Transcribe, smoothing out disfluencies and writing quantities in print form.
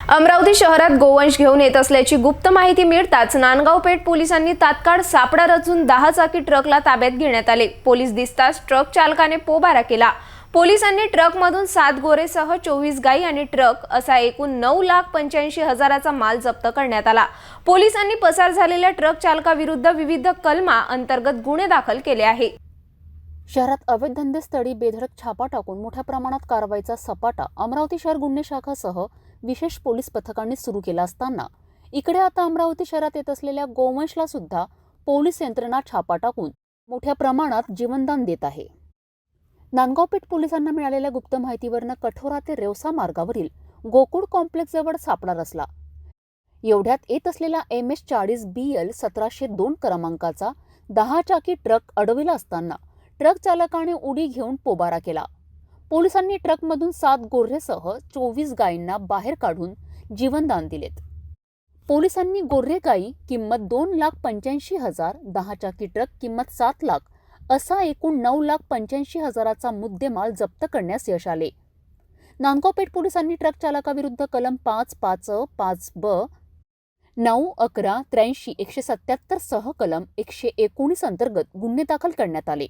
अमरावती शहरात गोवंश घेऊन येत असल्याची गुप्त माहिती मिळताच नांदगाव पेठ पोलिसांनी तात्काळ सापळा रचून 10 चाकी ट्रकला ताब्यात घेण्यात आले। पोलीस दिसताच ट्रक चालकाने पोबारा केला। पोलिसांनी ट्रकमधून 7 गोरेसह 24 गाई आणि ट्रक असा एकूण 9,85,000चा माल जप्त करण्यात आला। पोलिसांनी पसार झालेल्या ट्रक चालकाविरुद्ध विविध कलमा अंतर्गत गुन्हे दाखल केले आहे। शहरात अवैध धंदेस्थळी बेधडक छापा टाकून मोठ्या प्रमाणात कारवाईचा सपाटा अमरावती शहर गुन्हे शाखासह विशेष पोलीस पथकांनी सुरू केला असताना इकडे आता अमरावती शहरात येत असलेल्या गोवंशला सुद्धा पोलीस यंत्रणा छापा टाकून मोठ्या प्रमाणात जीवनदान देत आहे। नांदगाव पेठ पोलिसांना मिळालेल्या गुप्त माहितीवरून कठोरा ते रेवसा मार्गावरील गोकुळ कॉम्प्लेक्स जवळ सापळा रचला। एवढ्यात येत असलेला MS-40 BL 1702 क्रमांकाचा 10 चाकी ट्रक अडविला असताना ट्रक चालकाने उडी घेऊन पोबारा केला। पोलिसांनी ट्रकमधून 7 गोऱ्हेसह 24 गायींना बाहेर काढून जीवनदान दिलेत। पोलिसांनी गोऱ्हे गायी किंमत 2,85,000, 10 चाकी ट्रक किंमत 7 लाख असा एकूण 9,85,000चा मुद्देमाल जप्त करण्यास यश आले। नांदगाव पेठ पोलिसांनी ट्रक चालकाविरुद्ध कलम 5.5 5B 9 11 83 177 सह कलम 119 अंतर्गत गुन्हे दाखल करण्यात आले।